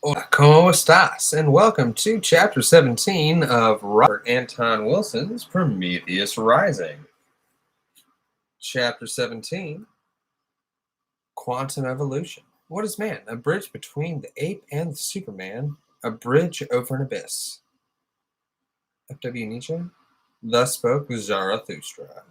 Hola, ¿cómo estás? And welcome to Chapter 17 of Robert Anton Wilson's Prometheus Rising. Chapter 17, Quantum Evolution. What is man? A bridge between the ape and the Superman, a bridge over an abyss. F.W. Nietzsche. Thus spoke Zarathustra.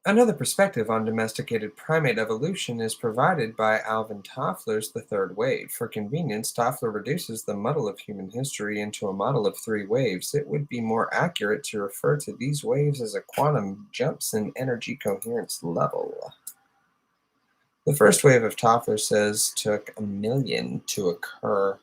Another perspective on domesticated primate evolution is provided by Alvin Toffler's The Third Wave. For convenience, Toffler reduces the muddle of human history into a model of three waves. It would be more accurate to refer to these waves as a quantum jumps in energy coherence level. The first wave of Toffler says took 1,000,000 to occur.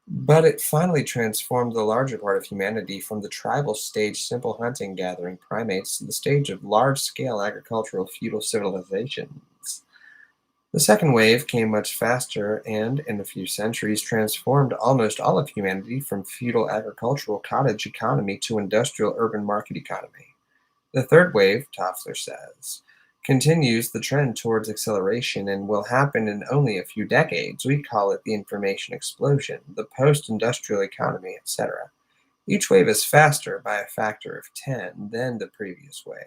But it finally transformed the larger part of humanity from the tribal stage simple hunting gathering primates to the stage of large-scale agricultural feudal civilizations. The second wave came much faster and, in a few centuries, transformed almost all of humanity from feudal agricultural cottage economy to industrial urban market economy. The third wave, Toffler says, continues the trend towards acceleration and will happen in only a few decades. We call it the information explosion, the post-industrial economy, etc. Each wave is faster by a factor of 10 than the previous wave.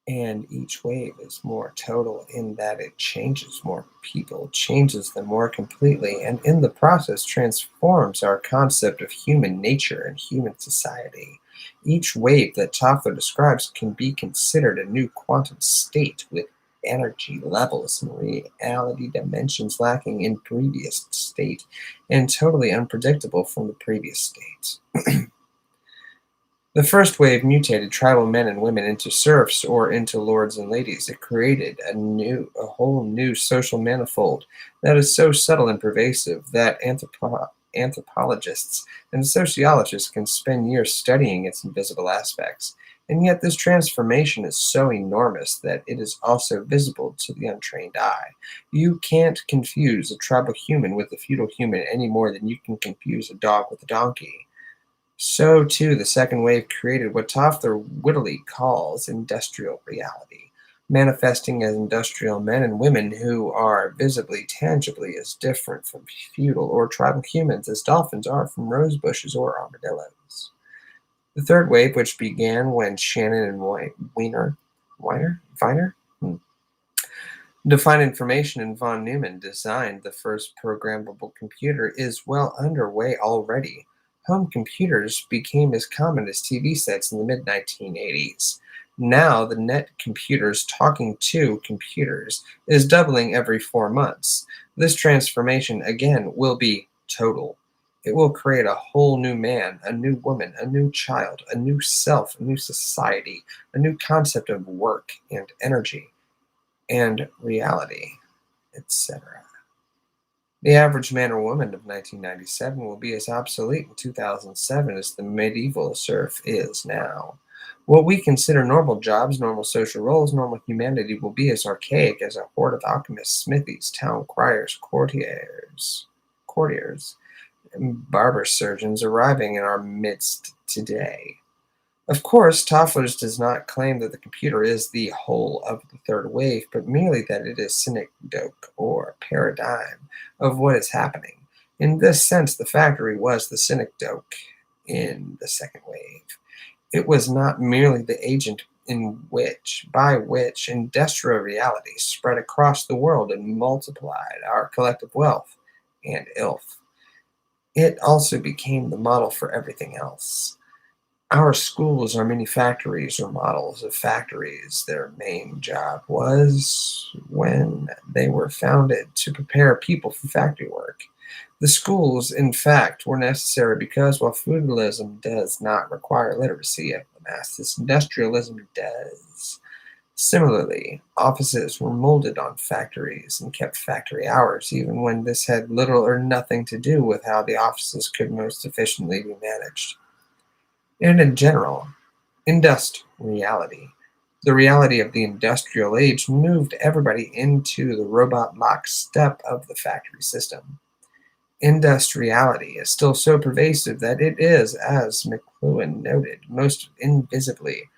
And each wave is more total in that it changes more people, changes them more completely, and in the process transforms our concept of human nature and human society. Each wave that Toffler describes can be considered a new quantum state with energy levels and reality dimensions lacking in previous state and totally unpredictable from the previous state. The first wave mutated tribal men and women into serfs or into lords and ladies. It created a whole new social manifold that is so subtle and pervasive that anthropologists and sociologists can spend years studying its invisible aspects. And yet this transformation is so enormous that it is also visible to the untrained eye. You can't confuse a tribal human with a feudal human any more than you can confuse a dog with a donkey. So, too, the second wave created what Toffler wittily calls industrial reality, manifesting as industrial men and women who are visibly, tangibly as different from feudal or tribal humans as dolphins are from rose bushes or armadillos. The third wave, which began when Shannon and Weiner defined information and von Neumann designed the first programmable computer, is well underway already. Home computers became as common as TV sets in the mid-1980s. Now, the net computers talking to computers is doubling every 4 months. This transformation, again, will be total. It will create a whole new man, a new woman, a new child, a new self, a new society, a new concept of work and energy and reality, etc. The average man or woman of 1997 will be as obsolete in 2007 as the medieval serf is now. What we consider normal jobs, normal social roles, normal humanity will be as archaic as a horde of alchemists, smithies, town criers, courtiers, and barber surgeons arriving in our midst today. Of course, Toffler's does not claim that the computer is the whole of the third wave, but merely that it is synecdoche or paradigm of what is happening. In this sense, the factory was the synecdoche in the second wave. It was not merely the agent by which industrial reality spread across the world and multiplied our collective wealth and ilth. It also became the model for everything else. Our schools are many factories or models of factories. Their main job was, when they were founded, to prepare people for factory work. The schools, in fact, were necessary because while feudalism does not require literacy of the masses, industrialism does. Similarly, offices were molded on factories and kept factory hours, even when this had little or nothing to do with how the offices could most efficiently be managed. And in general, reality. The reality of the industrial age moved everybody into the robot lockstep of the factory system. Industriality is still so pervasive that it is, as McLuhan noted, most invisibly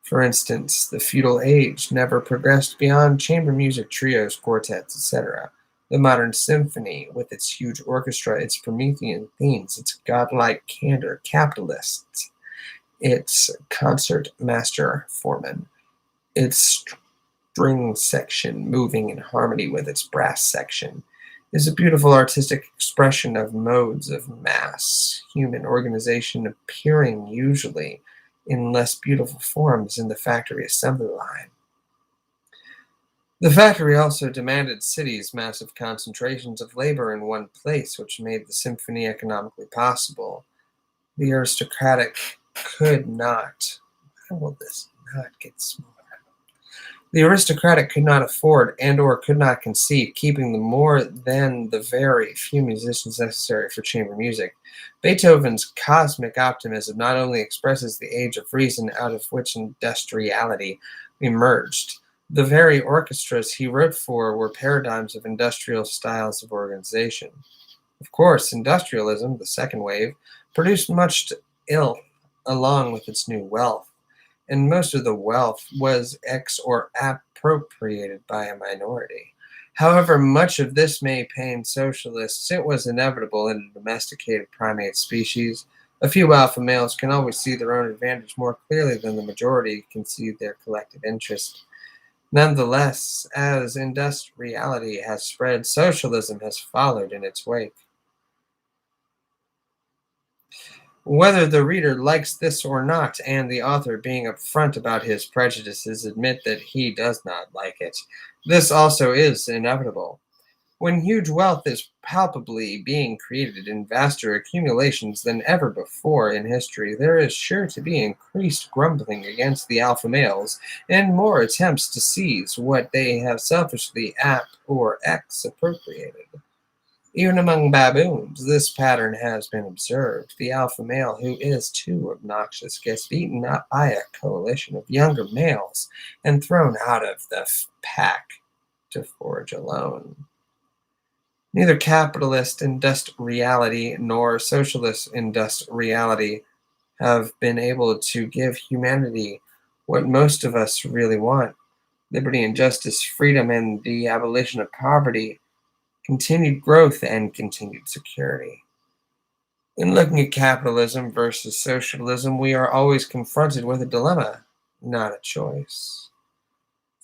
For instance, the feudal age never progressed beyond chamber music trios, quartets, etc. The modern symphony, with its huge orchestra, its Promethean themes, its godlike candor, capitalists, its concert master foreman, its string section moving in harmony with its brass section, is a beautiful artistic expression of modes of mass human organization appearing usually in less beautiful forms in the factory assembly line. The factory also demanded cities, massive concentrations of labor in one place, which made the symphony economically possible. The aristocratic could not. How will this not get smaller? The aristocratic could not afford and or could not conceive keeping the more than the very few musicians necessary for chamber music. Beethoven's cosmic optimism not only expresses the age of reason out of which industriality emerged. The very orchestras he wrote for were paradigms of industrial styles of organization. Of course, industrialism, the second wave, produced much ill along with its new wealth, and most of the wealth was or appropriated by a minority. However much of this may pain socialists, it was inevitable in a domesticated primate species. A few alpha males can always see their own advantage more clearly than the majority can see their collective interest. Nonetheless, as industriality has spread, socialism has followed in its wake. Whether the reader likes this or not, and the author, being upfront about his prejudices, admit that he does not like it, this also is inevitable. When huge wealth is palpably being created in vaster accumulations than ever before in history, there is sure to be increased grumbling against the alpha males, and more attempts to seize what they have selfishly or appropriated. Even among baboons, this pattern has been observed. The alpha male who is too obnoxious gets beaten up by a coalition of younger males and thrown out of the pack to forage alone. Neither capitalist industriality nor socialist industriality have been able to give humanity what most of us really want: liberty and justice, freedom and the abolition of poverty, continued growth and continued security. In looking at capitalism versus socialism, we are always confronted with a dilemma, not a choice.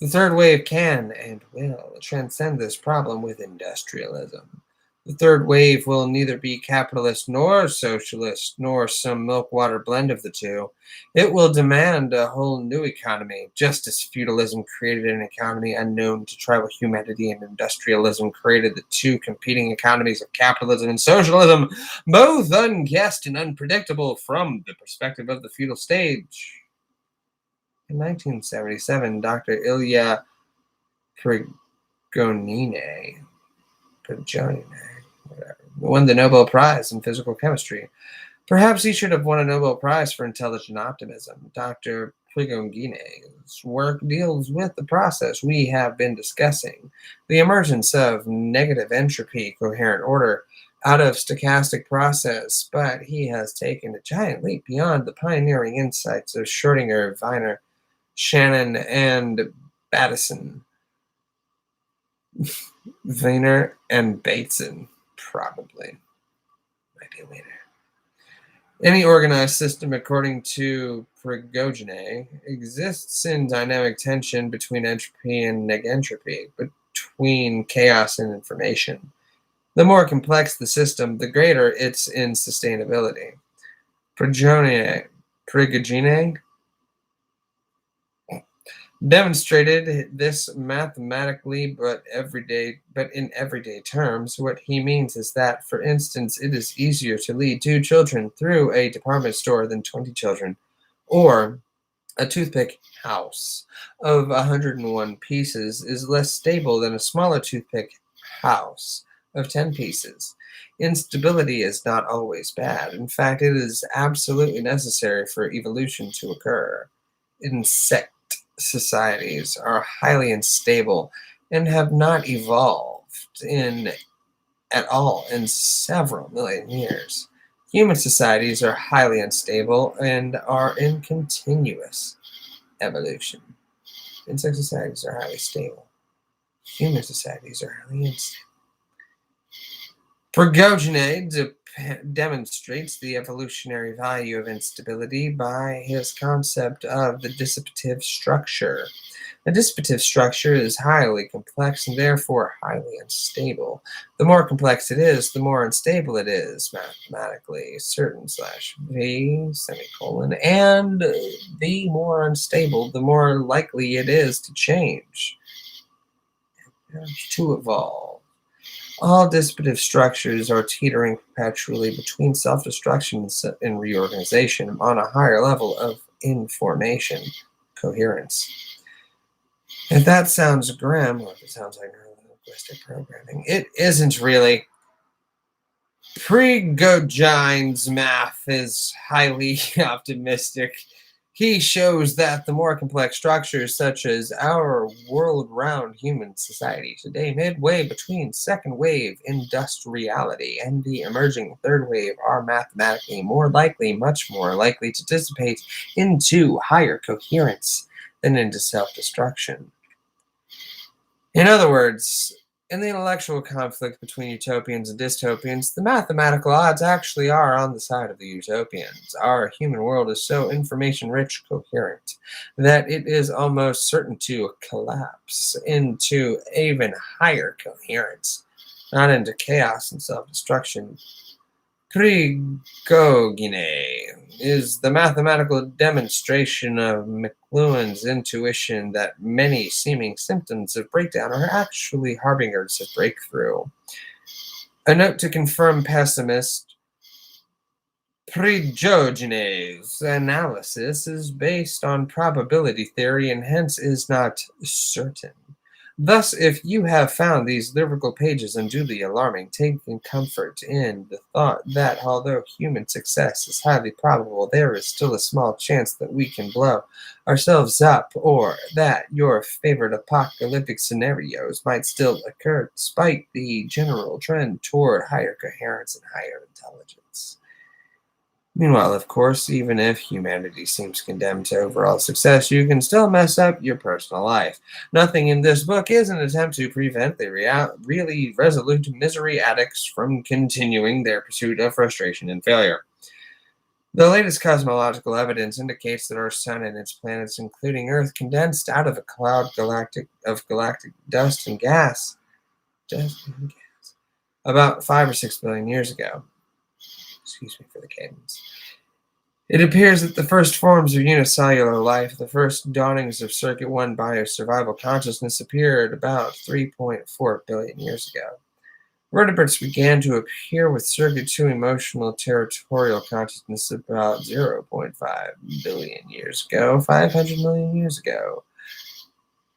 The third wave can and will transcend this problem with industrialism. The third wave will neither be capitalist nor socialist nor some milk-water blend of the two. It will demand a whole new economy, just as feudalism created an economy unknown to tribal humanity and industrialism created the two competing economies of capitalism and socialism, both unguessed and unpredictable from the perspective of the feudal stage. In 1977, Dr. Ilya Prigogine won the Nobel Prize in Physical Chemistry. Perhaps he should have won a Nobel Prize for intelligent optimism. Dr. Prigogine's work deals with the process we have been discussing, the emergence of negative entropy, coherent order, out of stochastic process, but he has taken a giant leap beyond the pioneering insights of Schrödinger, Wiener, Shannon, and Bateson. Wiener and Bateson, probably. Might be later. Any organized system, according to Prigogine, exists in dynamic tension between entropy and negentropy, between chaos and information. The more complex the system, the greater its insustainability. Prigogine demonstrated this mathematically, but in everyday terms. What he means is that, for instance, it is easier to lead 2 children through a department store than 20 children, or a toothpick house of 101 pieces is less stable than a smaller toothpick house of 10 pieces. Instability is not always bad. In fact, it is absolutely necessary for evolution to occur. Insect societies are highly unstable and have not evolved at all in several million years. Human societies are highly unstable and are in continuous evolution. Insect societies are highly stable. Human societies are highly unstable. Progogine demonstrates the evolutionary value of instability by his concept of the dissipative structure. A dissipative structure is highly complex and therefore highly unstable. The more complex it is, the more unstable it is, mathematically certain slash v semicolon, and the more unstable, the more likely it is to change, to evolve. All dissipative structures are teetering perpetually between self-destruction and reorganization on a higher level of information coherence. If that sounds grim, or if it sounds like neurolinguistic programming, it isn't really. Prigogine's math is highly optimistic. He shows that the more complex structures, such as our world-round human society today, midway between second wave industriality and the emerging third wave, are mathematically more likely, much more likely to dissipate into higher coherence than into self-destruction. In other words, in the intellectual conflict between utopians and dystopians, the mathematical odds actually are on the side of the utopians. Our human world is so information-rich, coherent, that it is almost certain to collapse into even higher coherence, not into chaos and self-destruction. Prigogine is the mathematical demonstration of McLuhan's intuition that many seeming symptoms of breakdown are actually harbingers of breakthrough. A note to confirm pessimist: Prigogine's analysis is based on probability theory and hence is not certain. Thus, if you have found these lyrical pages unduly alarming, take comfort in the thought that although human success is highly probable, there is still a small chance that we can blow ourselves up, or that your favorite apocalyptic scenarios might still occur despite the general trend toward higher coherence and higher intelligence. Meanwhile, of course, even if humanity seems condemned to overall success, you can still mess up your personal life. Nothing in this book is an attempt to prevent the really resolute misery addicts from continuing their pursuit of frustration and failure. The latest cosmological evidence indicates that our sun and its planets, including Earth, condensed out of a cloud of galactic dust and gas about 5 or 6 billion years ago. Excuse me for the cadence. It appears that the first forms of unicellular life, the first dawnings of Circuit 1 biosurvival consciousness, appeared about 3.4 billion years ago. Vertebrates began to appear with Circuit 2 emotional territorial consciousness about 0.5 billion years ago, 500 million years ago.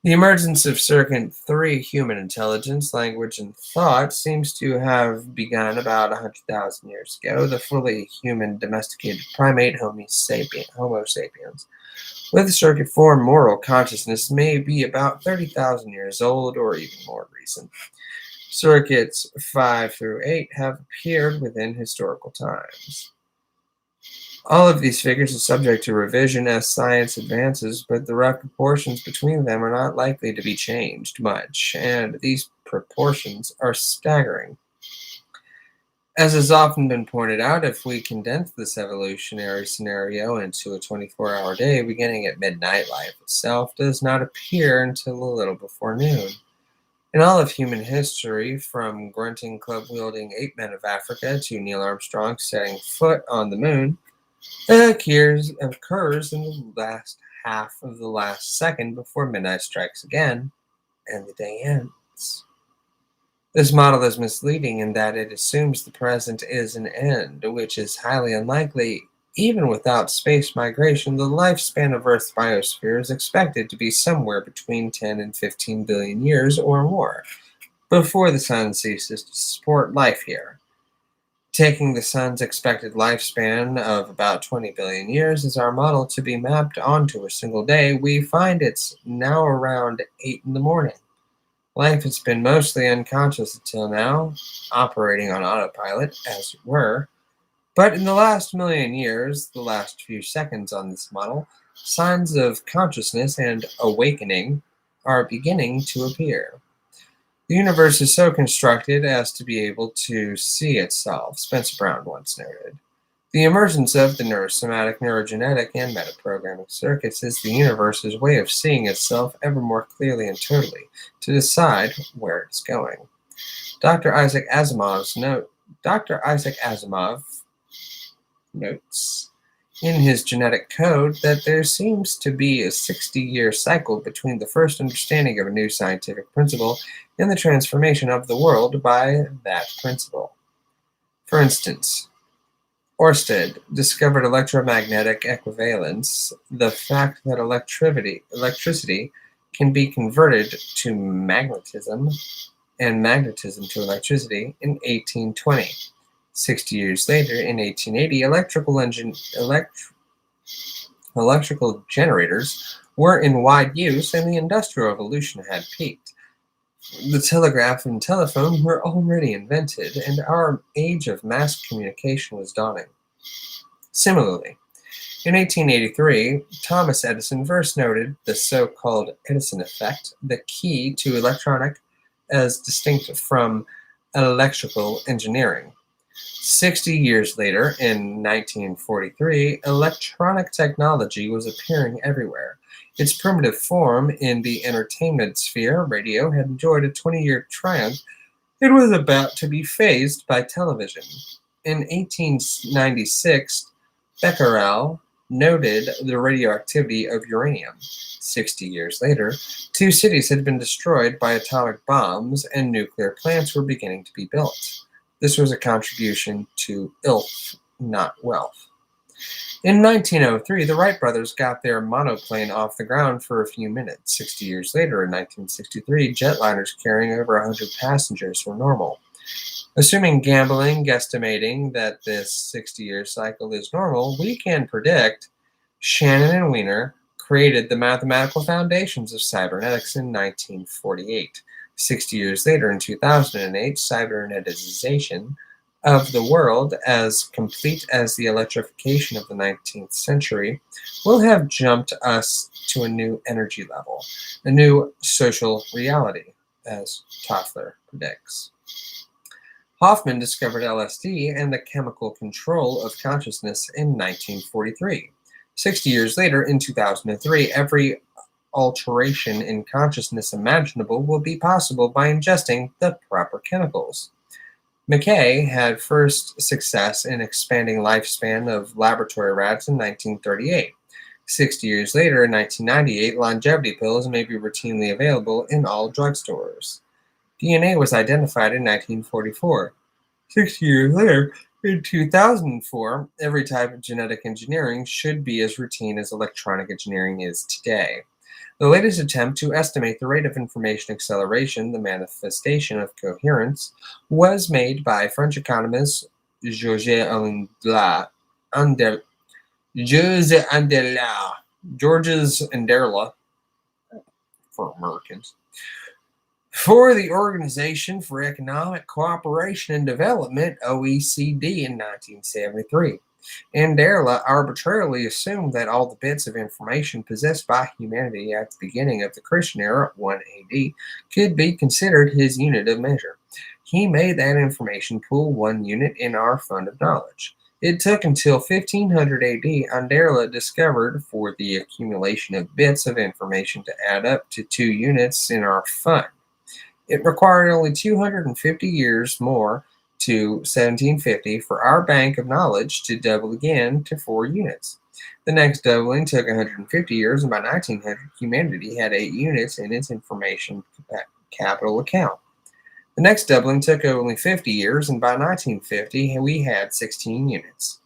The emergence of Circuit 3 human intelligence, language, and thought seems to have begun about 100,000 years ago, the fully human domesticated primate Homo sapiens. With Circuit 4, moral consciousness may be about 30,000 years old or even more recent. Circuits 5 through 8 have appeared within historical times. All of these figures are subject to revision as science advances, but the rough proportions between them are not likely to be changed much, and these proportions are staggering. As has often been pointed out, if we condense this evolutionary scenario into a 24-hour day beginning at midnight, life itself does not appear until a little before noon. In all of human history, from grunting club-wielding ape men of Africa to Neil Armstrong setting foot on the moon, occurs in the last half of the last second before midnight strikes again, and the day ends. This model is misleading in that it assumes the present is an end, which is highly unlikely. Even without space migration, the lifespan of Earth's biosphere is expected to be somewhere between 10 and 15 billion years or more before the sun ceases to support life here. Taking the sun's expected lifespan of about 20 billion years as our model to be mapped onto a single day, we find it's now around 8 in the morning. Life has been mostly unconscious until now, operating on autopilot, as it were. But in the last million years, the last few seconds on this model, signs of consciousness and awakening are beginning to appear. The universe is so constructed as to be able to see itself, Spencer Brown once noted. The emergence of the neurosomatic, neurogenetic, and metaprogramming circuits is the universe's way of seeing itself ever more clearly and totally, to decide where it's going. Dr. Isaac Asimov notes in his genetic code that there seems to be a 60-year cycle between the first understanding of a new scientific principle and the transformation of the world by that principle. For instance, Oersted discovered electromagnetic equivalence, the fact that electricity can be converted to magnetism and magnetism to electricity in 1820. 60 years later, in 1880, electrical generators were in wide use and the Industrial Revolution had peaked. The telegraph and telephone were already invented, and our age of mass communication was dawning. Similarly, in 1883, Thomas Edison first noted the so-called Edison effect, the key to electronic as distinct from electrical engineering. 60 years later, in 1943, electronic technology was appearing everywhere. Its primitive form in the entertainment sphere, radio, had enjoyed a 20-year triumph. It was about to be phased by television. In 1896, Becquerel noted the radioactivity of uranium. 60 years later, 2 cities had been destroyed by atomic bombs and nuclear plants were beginning to be built. This was a contribution to ILF, not wealth. In 1903, the Wright brothers got their monoplane off the ground for a few minutes. 60 years later, in 1963, jetliners carrying over 100 passengers were normal. Assuming guesstimating that this 60-year cycle is normal, we can predict Shannon and Wiener created the mathematical foundations of cybernetics in 1948. 60 years later, in 2008, cybernetization of the world, as complete as the electrification of the 19th century, will have jumped us to a new energy level, a new social reality, as Toffler predicts. Hoffman discovered LSD and the chemical control of consciousness in 1943. 60 years later, in 2003, every alteration in consciousness imaginable will be possible by ingesting the proper chemicals. McKay had first success in expanding lifespan of laboratory rats in 1938. 60 years later, in 1998, longevity pills may be routinely available in all drugstores. DNA was identified in 1944. 60 years later, in 2004, every type of genetic engineering should be as routine as electronic engineering is today. The latest attempt to estimate the rate of information acceleration, the manifestation of coherence, was made by French economist Georges Anderla, for Americans, for the Organization for Economic Cooperation and Development, OECD, in 1973. Anderla arbitrarily assumed that all the bits of information possessed by humanity at the beginning of the Christian era, 1 AD, could be considered his unit of measure. He made that information pool 1 unit in our fund of knowledge. It took until 1500 AD Anderla discovered for the accumulation of bits of information to add up to 2 units in our fund. It required only 250 years more to 1750 for our bank of knowledge to double again to 4 units. The next doubling took 150 years, and by 1900, humanity had 8 units in its information capital account. The next doubling took only 50 years, and by 1950, we had 16 units.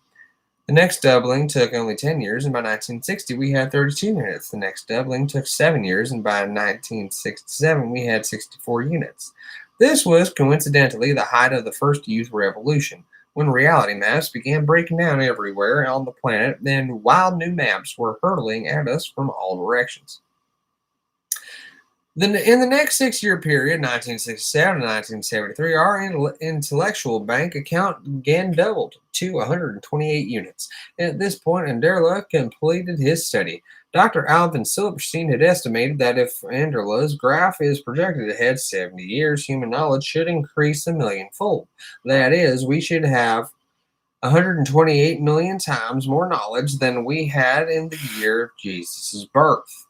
The next doubling took only 10 years, and by 1960, we had 32 units. The next doubling took 7 years, and by 1967, we had 64 units. This was coincidentally the height of the first youth revolution, when reality maps began breaking down everywhere on the planet, and wild new maps were hurtling at us from all directions. Then in the next 6-year period, 1967 to 1973, our intellectual bank account again doubled to 128 units. At this point, Anderla completed his study. Dr. Alvin Silverstein had estimated that if Anderla's graph is projected ahead 70 years, human knowledge should increase a millionfold. That is, we should have 128 million times more knowledge than we had in the year of Jesus' birth.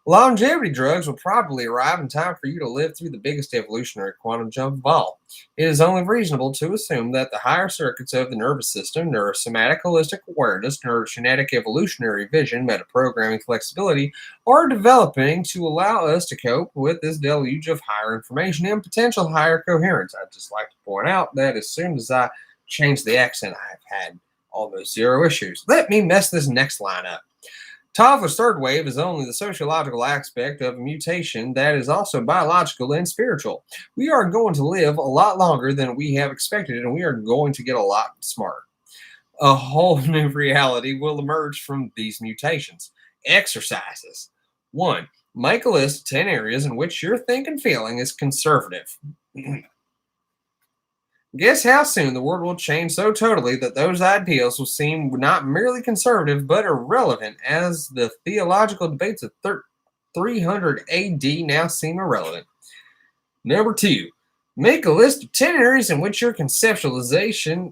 Longevity drugs will probably arrive in time for you to live through the biggest evolutionary quantum jump of all. It is only reasonable to assume that the higher circuits of the nervous system, neurosomatic holistic awareness, neurogenetic evolutionary vision, metaprogramming flexibility, are developing to allow us to cope with this deluge of higher information and potential higher coherence. I'd just like to point out that as soon as I change the accent, I've had almost zero issues. Let me mess this next line up. Toffler's third wave is only the sociological aspect of a mutation that is also biological and spiritual. We are going to live a lot longer than we have expected, and we are going to get a lot smarter. A whole new reality will emerge from these mutations. Exercises. 1. Make a list of 10 areas in which your think and feeling is conservative. Guess how soon the world will change so totally that those ideals will seem not merely conservative but irrelevant, as the theological debates of 300 AD now seem irrelevant. Number 2, make a list of 10 areas in which your conceptualization.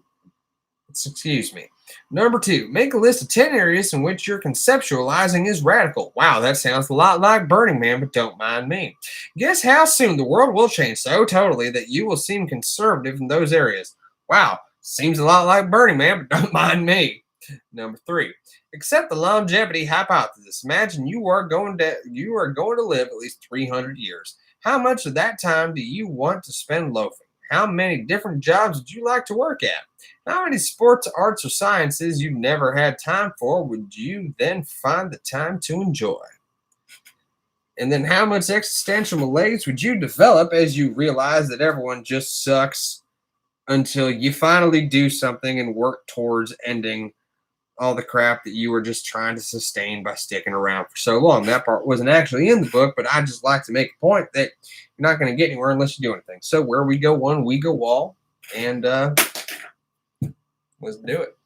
Number 2, make a list of 10 areas in which your conceptualizing is radical. Wow, that sounds a lot like Burning Man, but don't mind me. Guess how soon the world will change so totally that you will seem conservative in those areas. Wow, seems a lot like Burning Man, but don't mind me. Number 3, accept the longevity hypothesis. Imagine you are going to live at least 300 years. How much of that time do you want to spend loafing? How many different jobs would you like to work at? How many sports, arts, or sciences you've never had time for would you then find the time to enjoy? And then how much existential malaise would you develop as you realize that everyone just sucks until you finally do something and work towards ending all the crap that you were just trying to sustain by sticking around for so long? That part wasn't actually in the book, but I just like to make a point that you're not going to get anywhere unless you do anything. So where we go one, we go all. And let's do it.